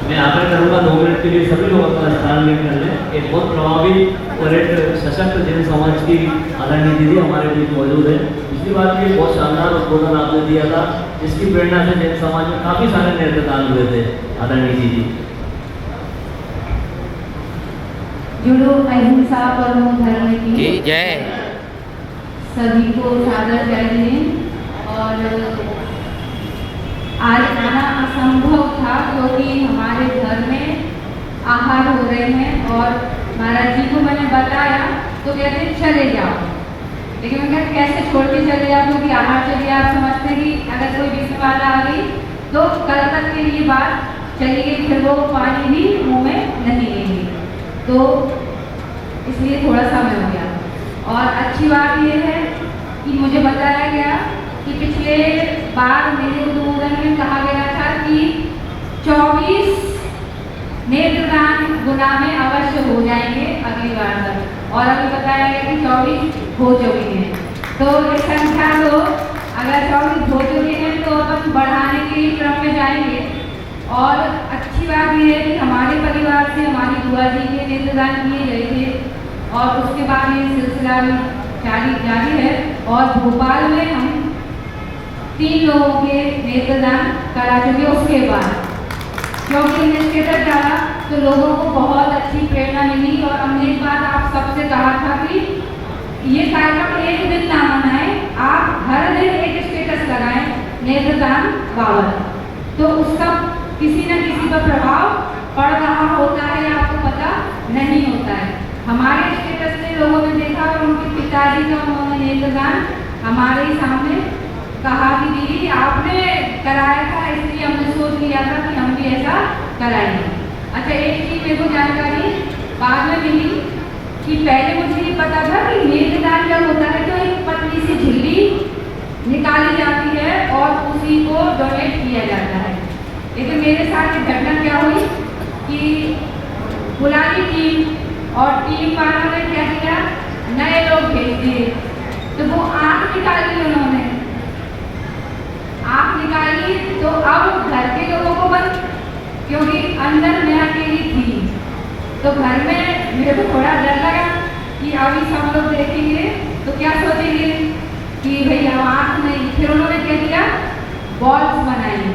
मैं आग्रह करूँगा 2 मिनट के लिए सभी लोग अपना स्थान लेकर कर लें। एक बहुत प्रभावी और एक सशक्त जैन समाज की आदरणीय दीदी हमारे बीच मौजूद है। पिछली बार भी बहुत शानदार उद्बोधन आपने दिया था, जिसकी प्रेरणा से जैन समाज में काफ़ी सारे नेत्रदान हुए थे। आदरणीय दीदी। जुड़ो अहिंसा परमो धर्म की जय। सभी को सादर जय हिंद। और आज आना असंभव था क्योंकि हमारे घर में आहार हो रहे हैं और महाराज जी को मैंने बताया तो कहते चले जाओ, लेकिन मैं कहा कैसे छोड़ के चले जाओ, क्योंकि आहार चलिए आप समझते कि अगर कोई बीच वाला आ गई तो कल तक के लिए बात चली गई, फिर वो पानी भी मुँह में नहीं लेंगे, तो इसलिए थोड़ा समय हो गया। और अच्छी बात ये है कि मुझे बताया गया कि पिछले बार मेरे उद्बोधन में कहा गया था कि 24 नेत्रदान गुना में अवश्य हो जाएंगे अगली बार तक, और अभी बताया गया कि 24 हो चुके हैं। तो इस संख्या को अगर 24 हो चुके हैं तो अपन बढ़ाने के क्रम में जाएंगे। और अच्छी बात यह है कि हमारे परिवार से हमारी बुआ जी के नेत्रदान किए गए थे और उसके बाद ये सिलसिला जारी है। और भोपाल में हम 3 लोगों के नेत्रदान करा चुके। उसके बाद क्योंकि स्टेटस डाला तो लोगों को बहुत अच्छी प्रेरणा मिली और हमने एक बात आप सबसे कहा था कि ये कार्यक्रम एक दिन ना मनाएं, आप हर दिन एक स्टेटस लगाएं नेत्रदान बाबत, तो उसका किसी न किसी पर प्रभाव पड़ रहा होता है, आपको पता नहीं होता है। हमारे स्टेटस से लोगों ने देखा और उनके पिताजी का उन्होंने नेत्रदान हमारे ही सामने कहा कि दीदी आपने कराया था, इसलिए हमने सोच लिया था कि हम भी ऐसा कराएंगे। अच्छा, एक चीज मेरे को जानकारी बाद में मिली कि पहले मुझे ये पता था कि नेत्रदान जब होता है तो एक पतली सी झिल्ली निकाली जाती है और उसी को डोनेट किया जाता है। लेकिन मेरे साथ एक घटना क्या हुई कि पुरानी टीम और टीम वालों ने क्या किया, नए लोग भेज दिए, तो वो आँख निकाली उन्होंने, आँख निकाली तो अब घर के लोगों को बंद, क्योंकि अंदर मैं अकेली थी, तो घर में मेरे को थोड़ा डर लगा कि अभी सब लोग देखेंगे तो क्या सोचेंगे कि भैया आँख नहीं। फिर उन्होंने क्या किया, बॉल्स बनाई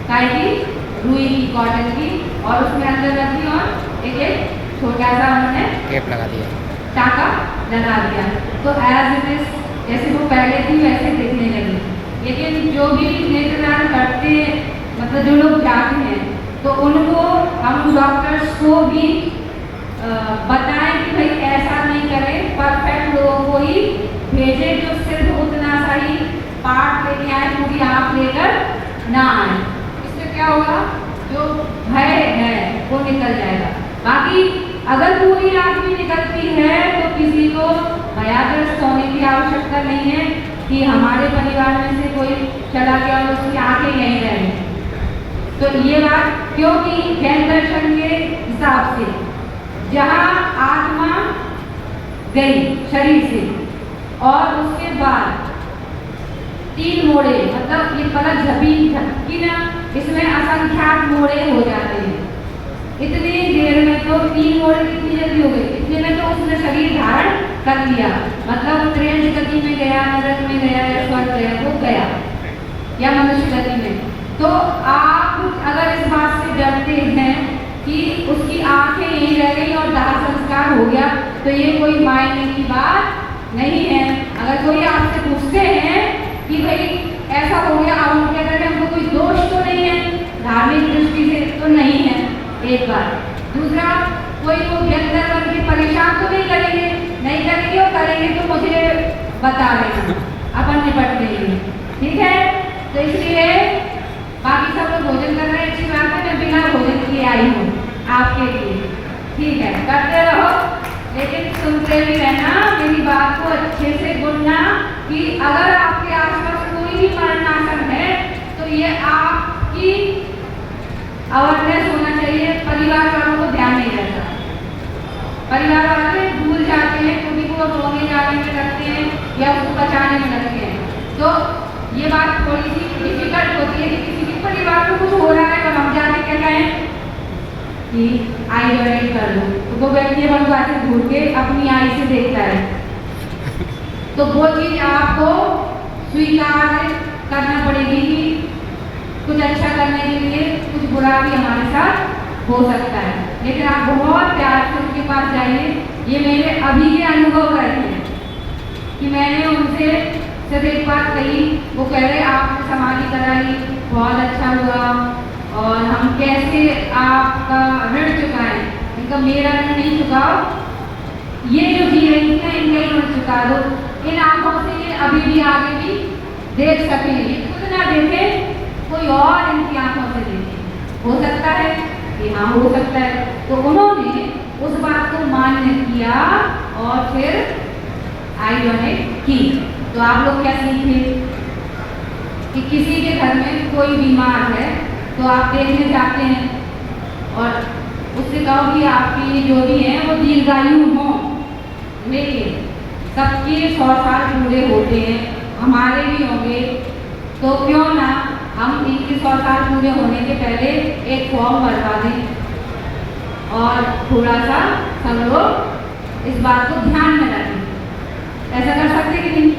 ताकि रुई की, कॉटन की, और उसमें अंदर रख दी और एक छोटा सा उन्होंने टेप लगा दिया, टाका लगा दिया, तो एज इट इज जैसे वो पहले थी वैसे दिखने लगी। लेकिन जो भी नेत्रदान करते हैं, मतलब जो लोग जाते हैं, तो उनको हम डॉक्टर्स को भी बताएं कि भाई ऐसा नहीं करें, परफेक्ट लोगों को ही भेजें जो सिर्फ उतना सा ही पार्ट लेके आए, पूरी आँख लेकर ना आए। इससे क्या होगा, जो भय है वो निकल जाएगा। बाकी अगर पूरी आँख भी निकलती है तो किसी को भयाग्रस्त होने की आवश्यकता नहीं है कि हमारे परिवार में से कोई चला गया और उसकी आंखें यहीं रहें। तो ये बात, क्योंकि जैन दर्शन के हिसाब से जहाँ आत्मा गई शरीर से और उसके बाद 3 मोड़े, मतलब ये पलक झपकी ना, इसमें असंख्यात मोड़े हो जाते हैं। इतनी देर में तो 3 मोड़े कितनी जल्दी हो गई, इतने में तो उसने शरीर धारण कर लिया, मतलब ट्रेन गति में गया, नरक में गया या स्वर्ग गया, वो गया या मनुष्य गति में। तो आप अगर इस बात से डरते हैं कि उसकी आंखें यहीं रह गई और दाह संस्कार हो गया, तो ये कोई मायने की बात नहीं है। अगर कोई आपसे पूछते हैं कि भाई ऐसा हो गया, अब हम क्या करें, हमको कोई दोष तो नहीं है धार्मिक दृष्टि से, तो नहीं है एक बार। दूसरा, कोई को व्यंतर बन के परेशान तो नहीं करेंगे, नहीं करेंगे, और करेंगे तो मुझे बता देना, अपन निपट लेंगे, ठीक है। तो इसलिए बाकी सब लोग भोजन कर रहे हैं, अच्छी बात है, मैं बिना भोजन किए आई हूँ आपके लिए, ठीक है, करते रहो, लेकिन सुनते भी रहना, मेरी बात को अच्छे से सुनना कि अगर आपके आसपास कोई भी मरणासन है तो ये आपकी अवेयरनेस होना चाहिए। परिवार वालों को ध्यान नहीं रहता, परिवार वाले भूल जाते हैं क्योंकि वो रोने जाने में लगते हैं या उसको बचाने में लगते हैं। तो ये बात थोड़ी सी डिफिकल्ट होती है कि किसी भी परिवार को कुछ हो रहा है और हम जाके क्या कहें कि आई डोनेट कर दो, तो वो व्यक्ति हम बातें घूर के अपनी आई से देखता है, तो वो चीज़ आपको स्वीकार करना पड़ेगी कि कुछ अच्छा करने के लिए कुछ बुरा भी हमारे साथ हो सकता है, लेकिन आप बहुत प्यार से उनके पास जाइए। ये मेरे अभी के अनुभव रहे हैं कि मैंने उनसे सिर्फ एक बात कही, वो कह रहे आपने समाधि कराई, बहुत अच्छा हुआ, और हम कैसे आपका ऋण चुकाएं। इनका मेरा ऋण नहीं चुकाओ, ये जो जी रही है इनका ही ऋण चुका दो। इन आंखों से ये अभी भी आगे भी देख सकें, ये खुद ना देखें, कोई और इनकी आंखों से देखे। हो सकता है कि हाँ हो सकता है, तो उन्होंने उस बात को मान्य किया और फिर आई डोनेट की। तो आप लोग क्या सीखे कि किसी के घर में कोई बीमार है तो आप देखने जाते हैं और उससे कहो कि आपकी जो भी है वो दीर्घायु हो, लेकिन सबके 100 साल पूरे होते हैं, हमारे भी होंगे, तो क्यों ना हम इनके 100 साल पूरे होने के पहले एक फॉर्म भरवा दें और थोड़ा सा सब लोग इस बात को ध्यान में रखें। ऐसा कर सकते कि नहीं?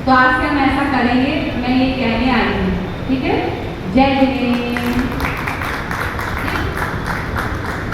तो आज से हम ऐसा करेंगे, मैं ये कहने आई हूँ, ठीक है। जय जिनेन्द्र।